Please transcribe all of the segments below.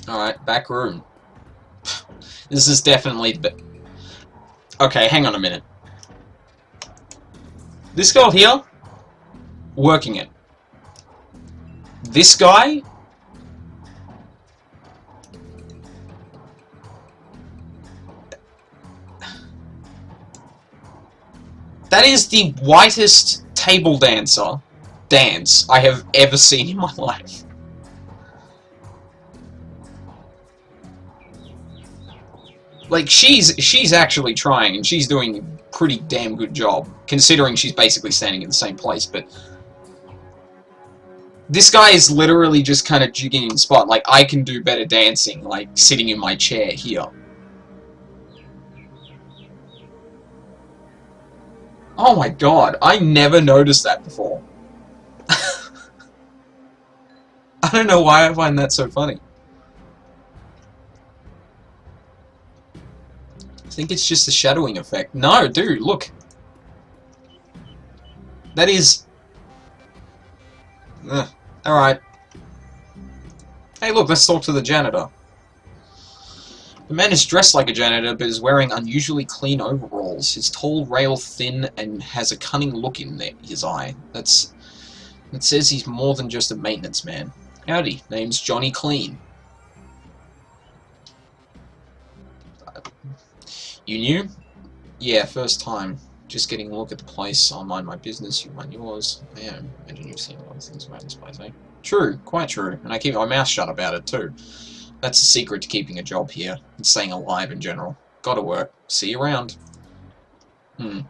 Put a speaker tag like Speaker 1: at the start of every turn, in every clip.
Speaker 1: Alright, back room. This is definitely the... Okay, hang on a minute. This girl here, working it. This guy... That is the whitest table dance I have ever seen in my life. Like, she's actually trying, and she's doing a pretty damn good job, considering she's basically standing in the same place, but... This guy is literally just kind of jigging in spot. Like, I can do better dancing, like, sitting in my chair here. Oh my god, I never noticed that before. I don't know why I find that so funny. I think it's just the shadowing effect. No, dude, look. That is... Alright. Hey, look, let's talk to the janitor. The man is dressed like a janitor, but is wearing unusually clean overalls. His tall, rail thin, and has a cunning look in his eye. That says he's more than just a maintenance man. Howdy, name's Johnny Clean. You new? Yeah, first time. Just getting a look at the place. I'll mind my business, you mind yours. Yeah, imagine you've seen a lot of things about this place, eh? True, quite true. And I keep my mouth shut about it, too. That's the secret to keeping a job here, and staying alive in general. Gotta work. See you around. You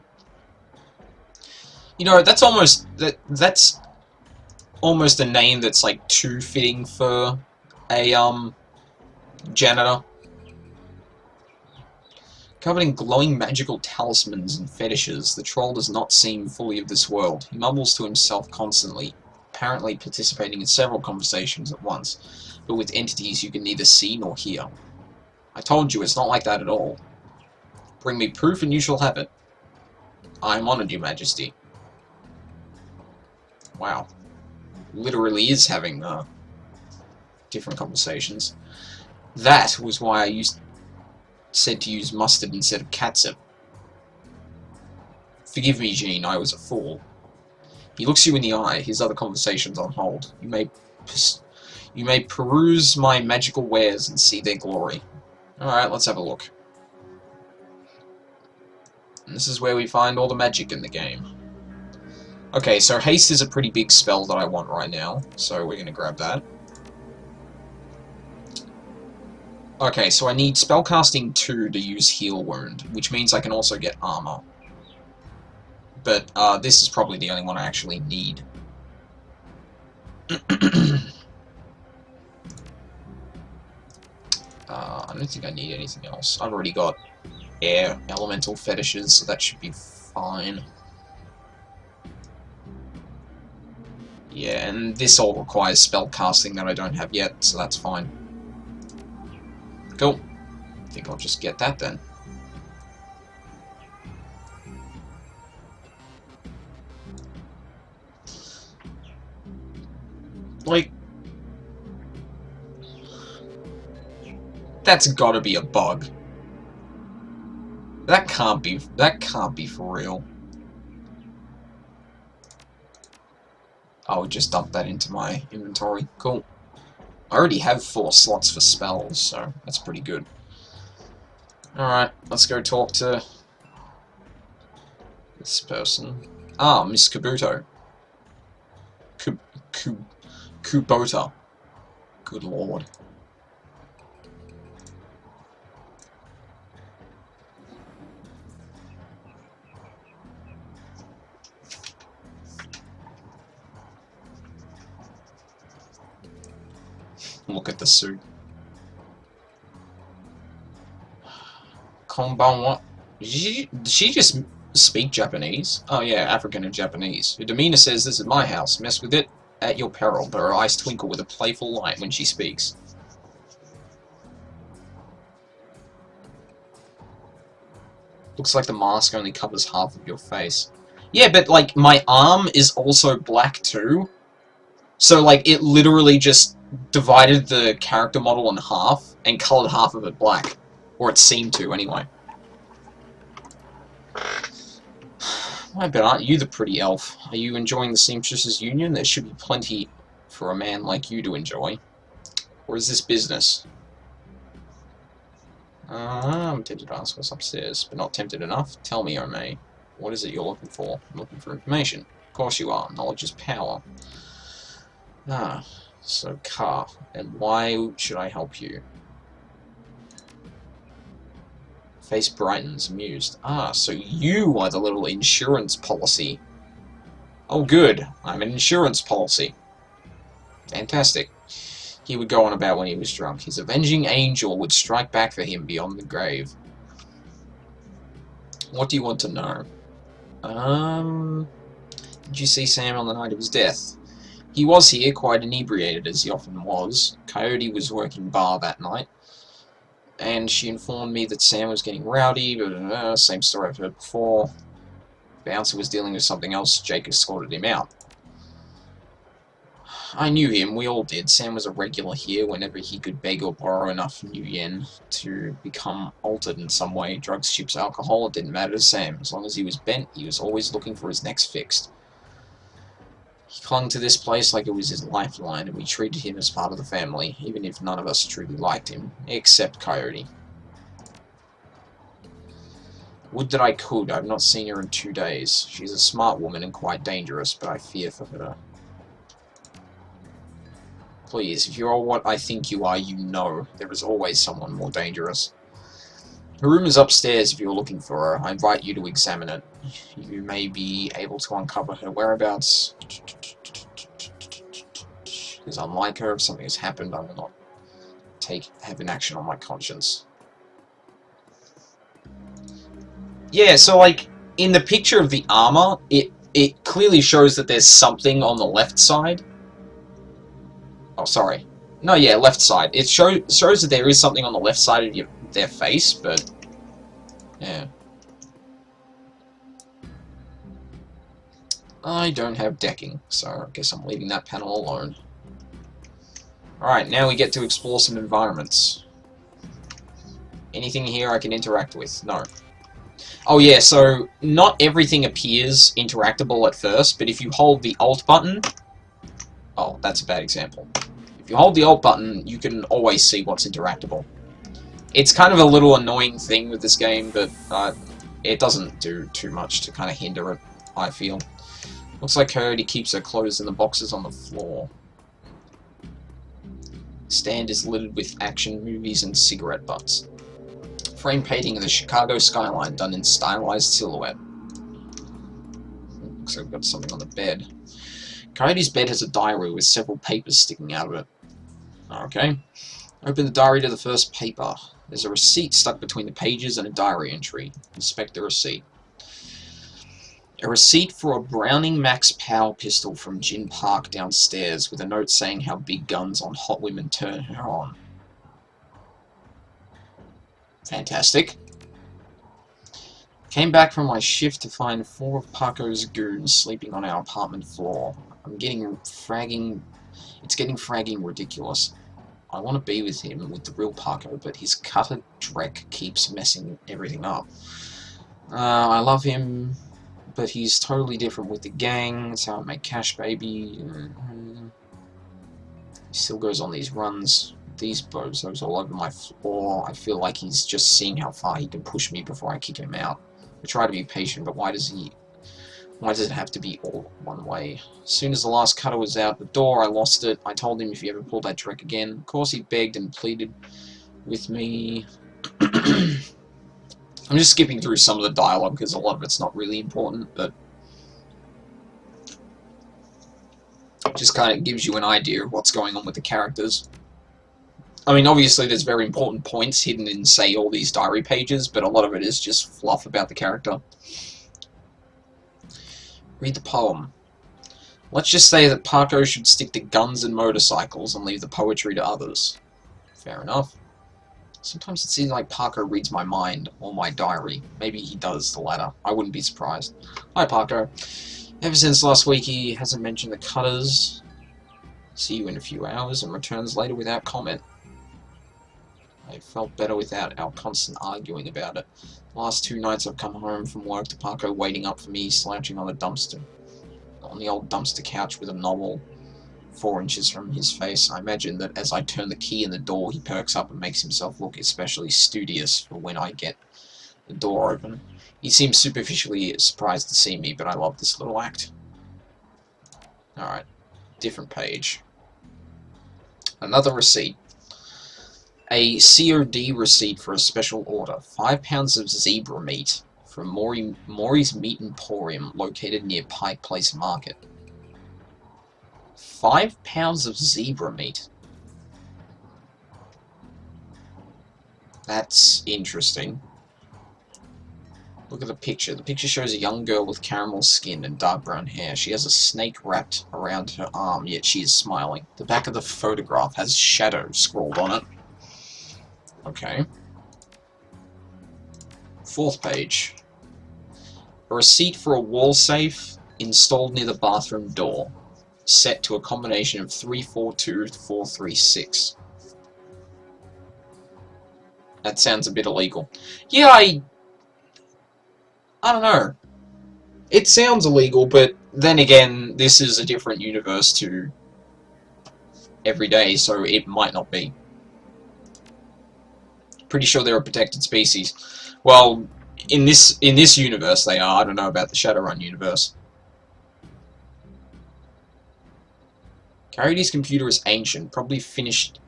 Speaker 1: know, that's almost... That's almost a name that's, like, too fitting for a, janitor. Covered in glowing magical talismans and fetishes, the troll does not seem fully of this world. He mumbles to himself constantly, apparently participating in several conversations at once, but with entities you can neither see nor hear. I told you, it's not like that at all. Bring me proof and you shall have it. I am honored, your majesty. Wow. Literally is having, different conversations. That was why I said to use mustard instead of catsup. Forgive me, Jean, I was a fool. He looks you in the eye, his other conversations on hold. You may peruse my magical wares and see their glory. Alright, let's have a look. And this is where we find all the magic in the game. Okay, so haste is a pretty big spell that I want right now, so we're gonna grab that. Okay, so I need spellcasting 2 to use heal wound, which means I can also get armor. But this is probably the only one I actually need. I don't think I need anything else. I've already got air elemental fetishes, so that should be fine. Yeah, and this all requires spell casting that I don't have yet, so that's fine. Cool. I think I'll just get that then. Like, that's gotta be a bug. That can't be for real. I'll just dump that into my inventory. Cool. I already have 4 slots for spells, so that's pretty good. Alright, let's go talk to this person. Ah, Miss Kabuto. Kubota. Good lord. Look at the suit. Konbanwa. Did she just speak Japanese? Oh yeah, African and Japanese. Her demeanor says, "This is my house. Mess with it at your peril," but her eyes twinkle with a playful light when she speaks. Looks like the mask only covers half of your face. Yeah, but like, my arm is also black too. So, like, it literally just divided the character model in half and colored half of it black. Or it seemed to, anyway. I bet aren't you the pretty elf? Are you enjoying the Seamstresses Union? There should be plenty for a man like you to enjoy. Or is this business? I'm tempted to ask what's upstairs, but not tempted enough. Tell me, May. What is it you're looking for? I'm looking for information. Of course you are. Knowledge is power. So car. And why should I help you? Face brightens, amused. So you are the little insurance policy. Oh good, I'm an insurance policy. Fantastic. He would go on about when he was drunk. His avenging angel would strike back for him beyond the grave. What do you want to know? Did you see Sam on the night of his death? He was here, quite inebriated, as he often was. Coyote was working bar that night, and she informed me that Sam was getting rowdy, but same story I've heard before. Bouncer was dealing with something else. Jake escorted him out. I knew him, we all did. Sam was a regular here whenever he could beg or borrow enough new yen to become altered in some way. Drugs, chips, alcohol, it didn't matter to Sam. As long as he was bent, he was always looking for his next fix. He clung to this place like it was his lifeline, and we treated him as part of the family, even if none of us truly liked him, except Coyote. Would that I could. I've not seen her in 2 days. She's a smart woman and quite dangerous, but I fear for her. Please, if you are what I think you are, you know. There is always someone more dangerous. Her room is upstairs if you're looking for her. I invite you to examine it. You may be able to uncover her whereabouts. Because unlike her, if something has happened, I will not have an action on my conscience. Yeah, so like, in the picture of the armor, it clearly shows that there's something on the left side. Oh, sorry. No, yeah, left side. It shows that there is something on the left side of their face, but... yeah. I don't have decking, so I guess I'm leaving that panel alone. Alright, now we get to explore some environments. Anything here I can interact with? No. Oh yeah, so not everything appears interactable at first, but if you hold the Alt button... oh, that's a bad example. If you hold the Alt button, you can always see what's interactable. It's kind of a little annoying thing with this game, but it doesn't do too much to kind of hinder it, I feel. Looks like Coyote keeps her clothes in the boxes on the floor. Stand is littered with action movies and cigarette butts. Frame painting of the Chicago skyline done in stylized silhouette. Looks like we've got something on the bed. Coyote's bed has a diary with several papers sticking out of it. Okay. Open the diary to the first paper. There's a receipt stuck between the pages and a diary entry. Inspect the receipt. A receipt for a Browning Max Powell pistol from Gin Park downstairs with a note saying how big guns on hot women turn her on. Fantastic. Came back from my shift to find 4 of Paco's goons sleeping on our apartment floor. It's getting fragging ridiculous. I want to be with him, with the real Paco, but his cutter dreck keeps messing everything up. I love him, but he's totally different with the gang. That's how I make cash, baby. He still goes on these runs. These bozos all over my floor. I feel like he's just seeing how far he can push me before I kick him out. I try to be patient, but why does it have to be all one way? As soon as the last cutter was out the door, I lost it. I told him if he ever pulled that trick again. Of course, he begged and pleaded with me. I'm just skipping through some of the dialogue because a lot of it's not really important, but it just kind of gives you an idea of what's going on with the characters. I mean, obviously there's very important points hidden in, say, all these diary pages, but a lot of it is just fluff about the character. Read the poem. Let's just say that Paco should stick to guns and motorcycles and leave the poetry to others. Fair enough. Sometimes it seems like Paco reads my mind or my diary. Maybe he does the latter. I wouldn't be surprised. Hi, Paco. Ever since last week, he hasn't mentioned the cutters. See you in a few hours, and returns later without comment. I felt better without our constant arguing about it. The last 2 nights I've come home from work to Paco waiting up for me, slouching on the old dumpster couch with a novel 4 inches from his face. I imagine that as I turn the key in the door, he perks up and makes himself look especially studious for when I get the door open. He seems superficially surprised to see me, but I love this little act. Alright, different page. Another receipt. A COD receipt for a special order. 5 pounds of zebra meat from Maury's Meat Emporium, located near Pike Place Market. 5 pounds of zebra meat. That's interesting. Look at the picture. The picture shows a young girl with caramel skin and dark brown hair. She has a snake wrapped around her arm, yet she is smiling. The back of the photograph has shadow scrawled on it. Okay. 4th page. A receipt for a wall safe installed near the bathroom door, set to a combination of 342 to 436. That sounds a bit illegal. Yeah, I don't know. It sounds illegal, but then again, this is a different universe to every day, so it might not be. Pretty sure they're a protected species. Well, in this universe they are. I don't know about the Shadowrun universe. Coyote's computer is ancient, probably fished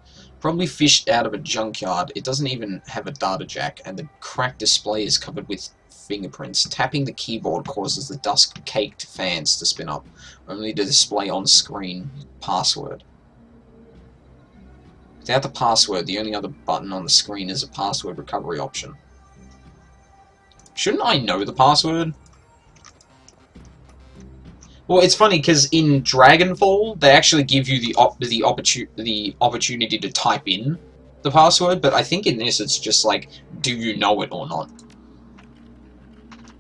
Speaker 1: out of a junkyard. It doesn't even have a data jack, and the cracked display is covered with fingerprints. Tapping the keyboard causes the dust-caked fans to spin up, only to display on screen password. Without the password, the only other button on the screen is a password recovery option. Shouldn't I know the password? Well, it's funny because in Dragonfall they actually give you the opportunity to type in the password, but I think in this it's just like, do you know it or not?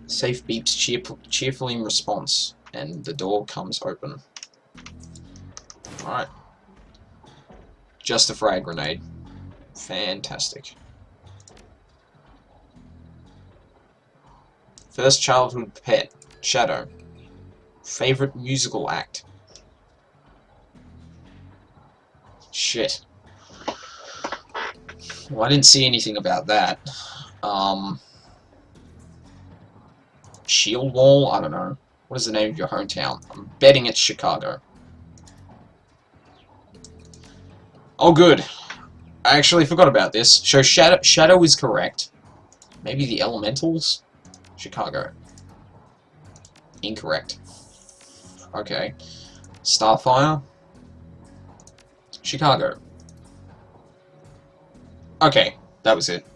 Speaker 1: Safe beeps cheerfully in response, and the door comes open. Alright. Just a frag grenade. Fantastic. First childhood pet. Shadow. Favorite musical act. Shit. Well, I didn't see anything about that. Shield Wall? I don't know. What is the name of your hometown? I'm betting it's Chicago. Oh, good. I actually forgot about this. So Shadow is correct. Maybe the Elementals? Chicago. Incorrect. Okay. Starfire? Chicago. Okay, that was it.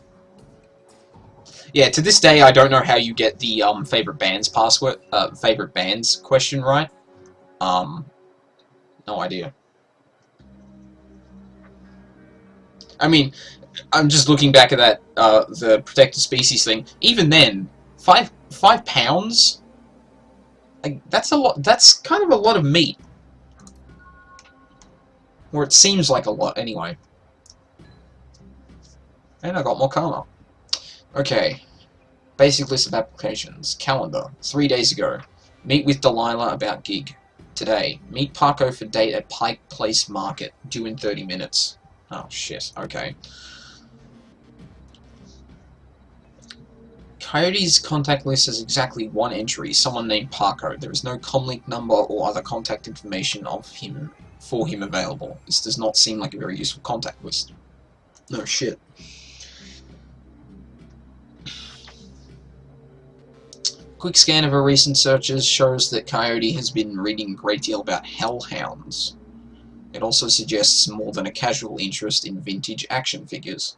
Speaker 1: Yeah, to this day, I don't know how you get the favorite bands password, favorite bands question right. No idea. I mean, I'm just looking back at that the protected species thing. Even then, 5 pounds. Like, that's a lot. That's kind of a lot of meat. Or it seems like a lot, anyway. And I got more karma. Okay. Basic list of applications. Calendar. 3 days ago. Meet with Delilah about gig. Today. Meet Paco for date at Pike Place Market. Due in 30 minutes. Oh, shit. Okay. Coyote's contact list has exactly 1 entry, someone named Paco. There is no comlink number or other contact information for him available. This does not seem like a very useful contact list. No shit. Quick scan of her recent searches shows that Coyote has been reading a great deal about hellhounds. It also suggests more than a casual interest in vintage action figures.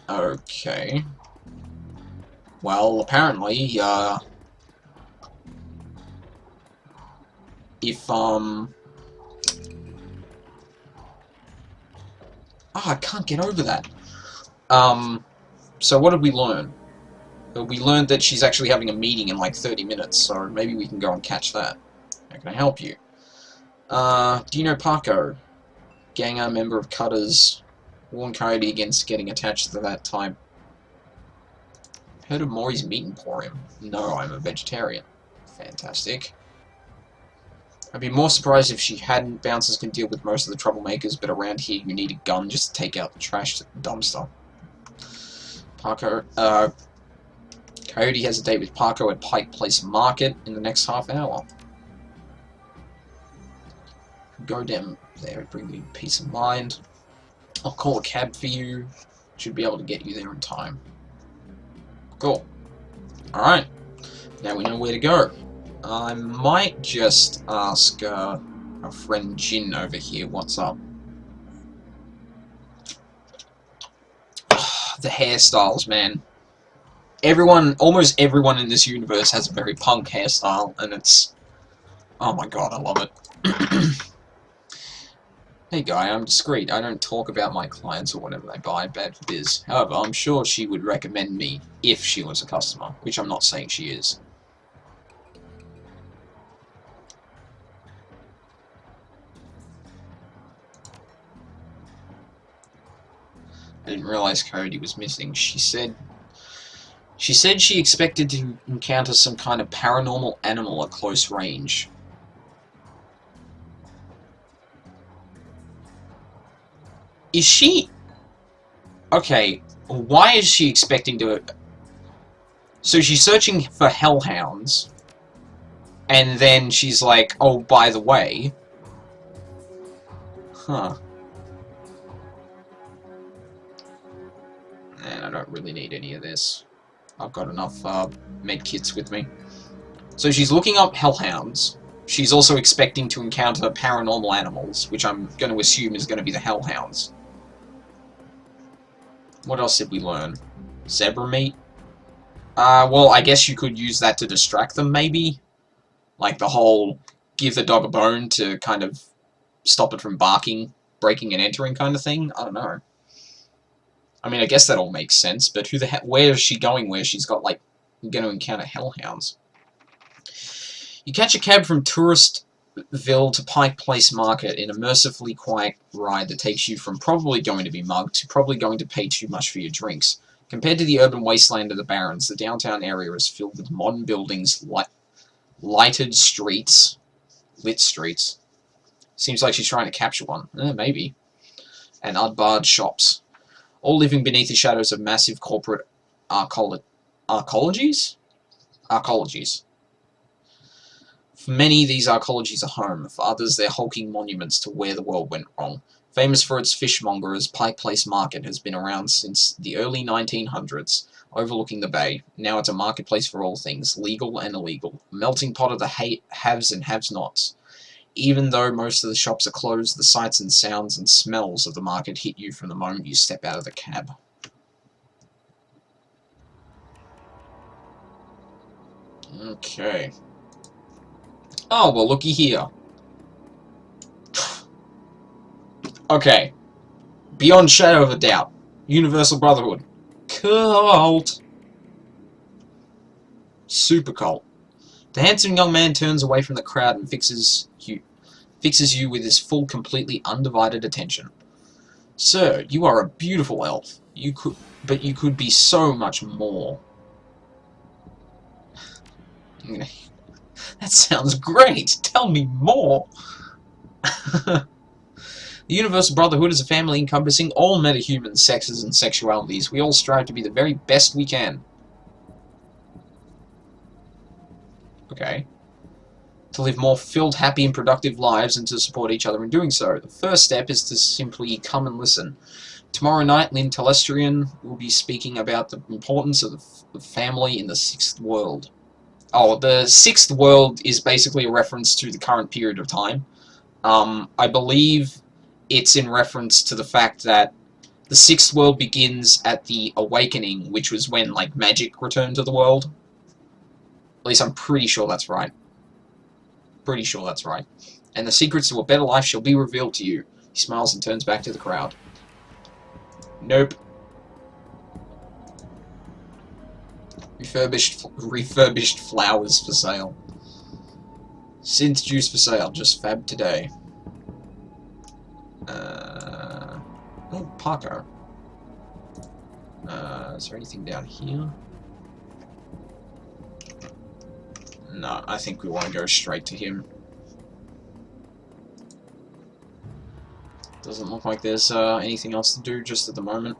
Speaker 1: Okay. Well, apparently, if, Oh, I can't get over that. So what did we learn? We learned that she's actually having a meeting in like 30 minutes, so maybe we can go and catch that. How can I help you? Do you know Parko? Ganger, member of Cutters. Warn Coyote against getting attached to that type. Heard of Maury's Meat Emporium? No, I'm a vegetarian. Fantastic. I'd be more surprised if she hadn't. Bouncers can deal with most of the troublemakers, but around here you need a gun just to take out the trash dumpster. Parko, Coyote has a date with Parko at Pike Place Market in the next half hour. Go down there and bring me peace of mind. I'll call a cab for you. Should be able to get you there in time. Cool. Alright. Now we know where to go. I might just ask our friend Jin over here what's up. The hairstyles, man. Almost everyone in this universe has a very punk hairstyle, and it's... Oh my god, I love it. Hey guy, I'm discreet. I don't talk about my clients or whatever they buy, bad for biz. However, I'm sure she would recommend me if she was a customer, which I'm not saying she is. I didn't realize Coyote was missing. She said she expected to encounter some kind of paranormal animal at close range. Is she... Okay, why is she expecting to... So she's searching for hellhounds, and then she's like, oh, by the way... Huh. And I don't really need any of this. I've got enough medkits with me. So she's looking up hellhounds. She's also expecting to encounter paranormal animals, which I'm going to assume is going to be the hellhounds. What else did we learn? Zebra meat? Well, I guess you could use that to distract them, maybe? Like the whole give the dog a bone to kind of stop it from barking, breaking and entering kind of thing? I don't know. I mean, I guess that all makes sense, but who the heck... Where is she going where she's got, like, going to encounter hellhounds? You catch a cab from Touristville to Pike Place Market in a mercifully quiet ride that takes you from probably going to be mugged to probably going to pay too much for your drinks. Compared to the urban wasteland of the Barrens, the downtown area is filled with modern buildings, lighted streets, lit streets. Seems like she's trying to capture one. Maybe. And unbarred shops. All living beneath the shadows of massive corporate arcologies? Arcologies. For many, these arcologies are home. For others, they're hulking monuments to where the world went wrong. Famous for its fishmongers, Pike Place Market has been around since the early 1900s, overlooking the bay. Now it's a marketplace for all things, legal and illegal. A melting pot of the haves and have-nots. Even though most of the shops are closed, the sights and sounds and smells of the market hit you from the moment you step out of the cab. Okay. Oh, well, looky here. Okay. Beyond shadow of a doubt. Universal Brotherhood. Cult. Super cult. The handsome young man turns away from the crowd and fixes you with his full, completely undivided attention. Sir, you are a beautiful elf. But you could be so much more. That sounds great. Tell me more. The Universal Brotherhood is a family encompassing all metahumans, sexes, and sexualities. We all strive to be the very best we can. Okay. To live more fulfilled, happy, and productive lives, and to support each other in doing so. The first step is to simply come and listen. Tomorrow night, Lynn Telestrian will be speaking about the importance of the family in the Sixth World. Oh, the Sixth World is basically a reference to the current period of time. I believe it's in reference to the fact that the Sixth World begins at the Awakening, which was when, like, magic returned to the world. At least I'm pretty sure that's right. Pretty sure that's right. And the secrets to a better life shall be revealed to you. He smiles and turns back to the crowd. Nope. Refurbished flowers for sale. Synth juice for sale, just fab today. Oh, Parker. Is there anything down here? No, I think we want to go straight to him. Doesn't look like there's anything else to do just at the moment.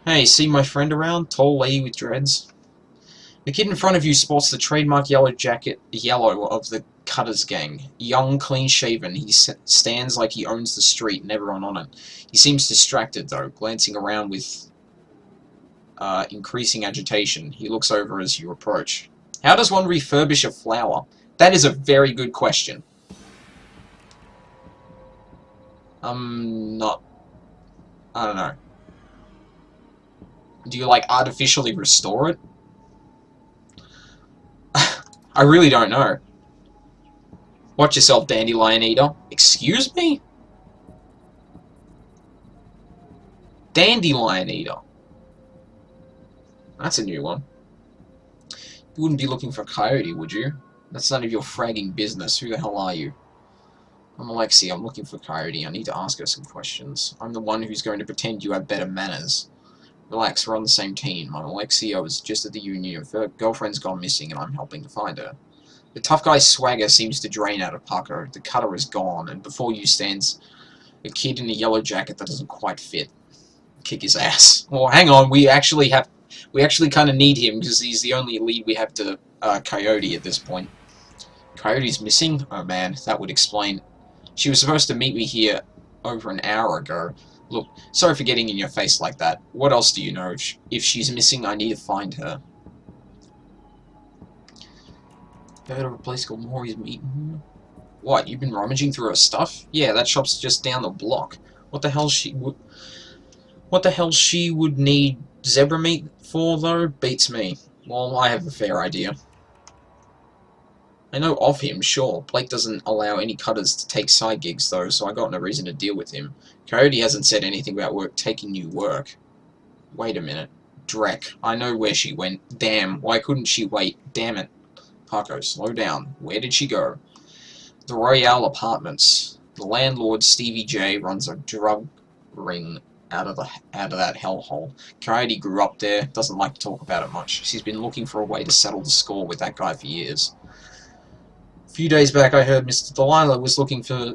Speaker 1: Hey, see my friend around? Tall lady with dreads? The kid in front of you sports the trademark yellow of the Cutters gang. Young, clean-shaven, he stands like he owns the street and everyone on it. He seems distracted, though, glancing around with increasing agitation. He looks over as you approach. How does one refurbish a flower? That is a very good question. I don't know. Do you, like, artificially restore it? I really don't know. Watch yourself, Dandelion Eater. Excuse me? Dandelion Eater. That's a new one. You wouldn't be looking for Coyote, would you? That's none of your fragging business. Who the hell are you? I'm Alexia. I'm looking for Coyote. I need to ask her some questions. I'm the one who's going to pretend you have better manners. Relax, we're on the same team. I'm Alexia. I was just at the union. Her girlfriend's gone missing and I'm helping to find her. The tough guy's swagger seems to drain out of Parker. The cutter is gone, and before you stands a kid in a yellow jacket that doesn't quite fit. Kick his ass. Well, hang on, we actually kind of need him because he's the only lead we have to Coyote at this point. Coyote's missing? Oh man, that would explain. She was supposed to meet me here over an hour ago. Look, sorry for getting in your face like that. What else do you know? If she's missing, I need to find her. Heard of a place called Maury's Meat? What, you've been rummaging through her stuff? Yeah, that shop's just down the block. What the hell she would need zebra meat for, though? Beats me. Well, I have a fair idea. I know of him, sure. Blake doesn't allow any cutters to take side gigs, though, so I got no reason to deal with him. Coyote hasn't said anything about taking new work. Wait a minute. Drek. I know where she went. Damn, why couldn't she wait? Damn it. Paco, slow down. Where did she go? The Royale Apartments. The landlord, Stevie J, runs a drug ring out of that hellhole. Coyote grew up there, doesn't like to talk about it much. She's been looking for a way to settle the score with that guy for years. A few days back I heard Mr. Delilah was looking for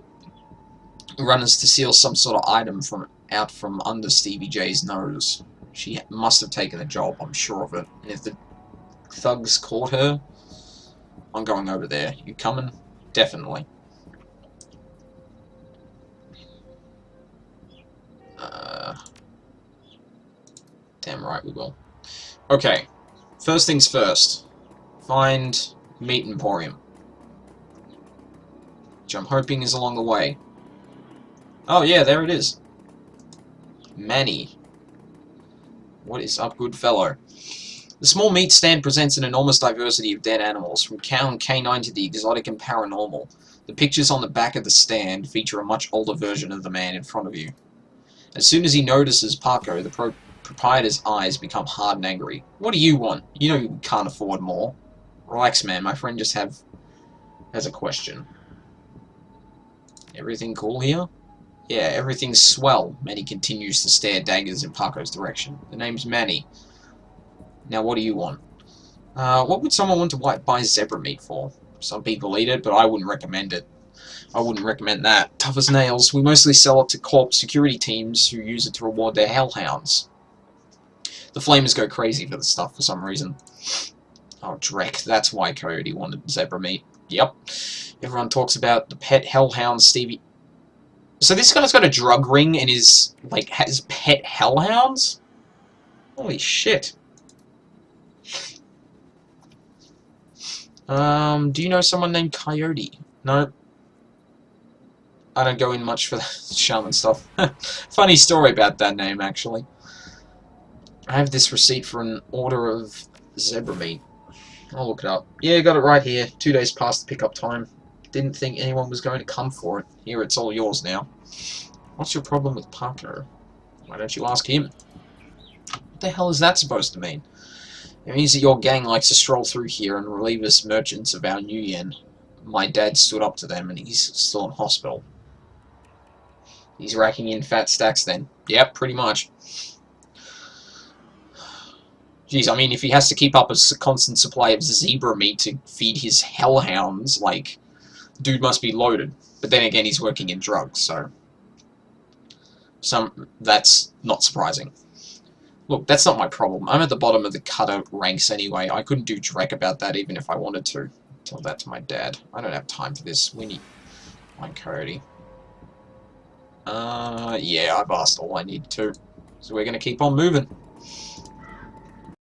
Speaker 1: runners to steal some sort of item out from under Stevie J's nose. She must have taken the job, I'm sure of it. And if the thugs caught her, I'm going over there. You coming? Definitely. Damn right we will. Okay. First things first. Find Meat Emporium. Which I'm hoping is along the way. Oh yeah, there it is. Manny. What is up, good fellow? The small meat stand presents an enormous diversity of dead animals, from cow and canine to the exotic and paranormal. The pictures on the back of the stand feature a much older version of the man in front of you. As soon as he notices Paco, the proprietor's eyes become hard and angry. What do you want? You know you can't afford more. Relax, man. My friend just has a question. Everything cool here? Yeah, everything's swell. Manny continues to stare daggers in Paco's direction. The name's Manny. Now, what do you want? What would someone want to buy zebra meat for? Some people eat it, but I wouldn't recommend it. I wouldn't recommend that. Tough as nails. We mostly sell it to corp security teams who use it to reward their hellhounds. The flamers go crazy for the stuff for some reason. Oh, Drek. That's why Coyote wanted zebra meat. Yep. Everyone talks about the pet hellhound Stevie. So this guy's got a drug ring and has pet hellhounds? Holy shit. Do you know someone named Coyote? No. I don't go in much for the shaman stuff. Funny story about that name, actually. I have this receipt for an order of zebra meat. I'll look it up. Yeah, got it right here. 2 days past the pickup time. Didn't think anyone was going to come for it. Here, it's all yours now. What's your problem with Parker? Why don't you ask him? What the hell is that supposed to mean? It means that your gang likes to stroll through here and relieve us merchants of our new yen. my dad stood up to them and he's still in hospital. He's racking in fat stacks then. Yep, pretty much. Jeez, I mean, if he has to keep up a constant supply of zebra meat to feed his hellhounds, like, dude must be loaded. But then again, he's working in drugs, so that's not surprising. Look, that's not my problem. I'm at the bottom of the cutter ranks anyway. I couldn't do dreck about that even if I wanted to. Tell that to my dad. I don't have time for this. We need... Mine Coyote. Yeah, I've asked all I need to. So we're going to keep on moving.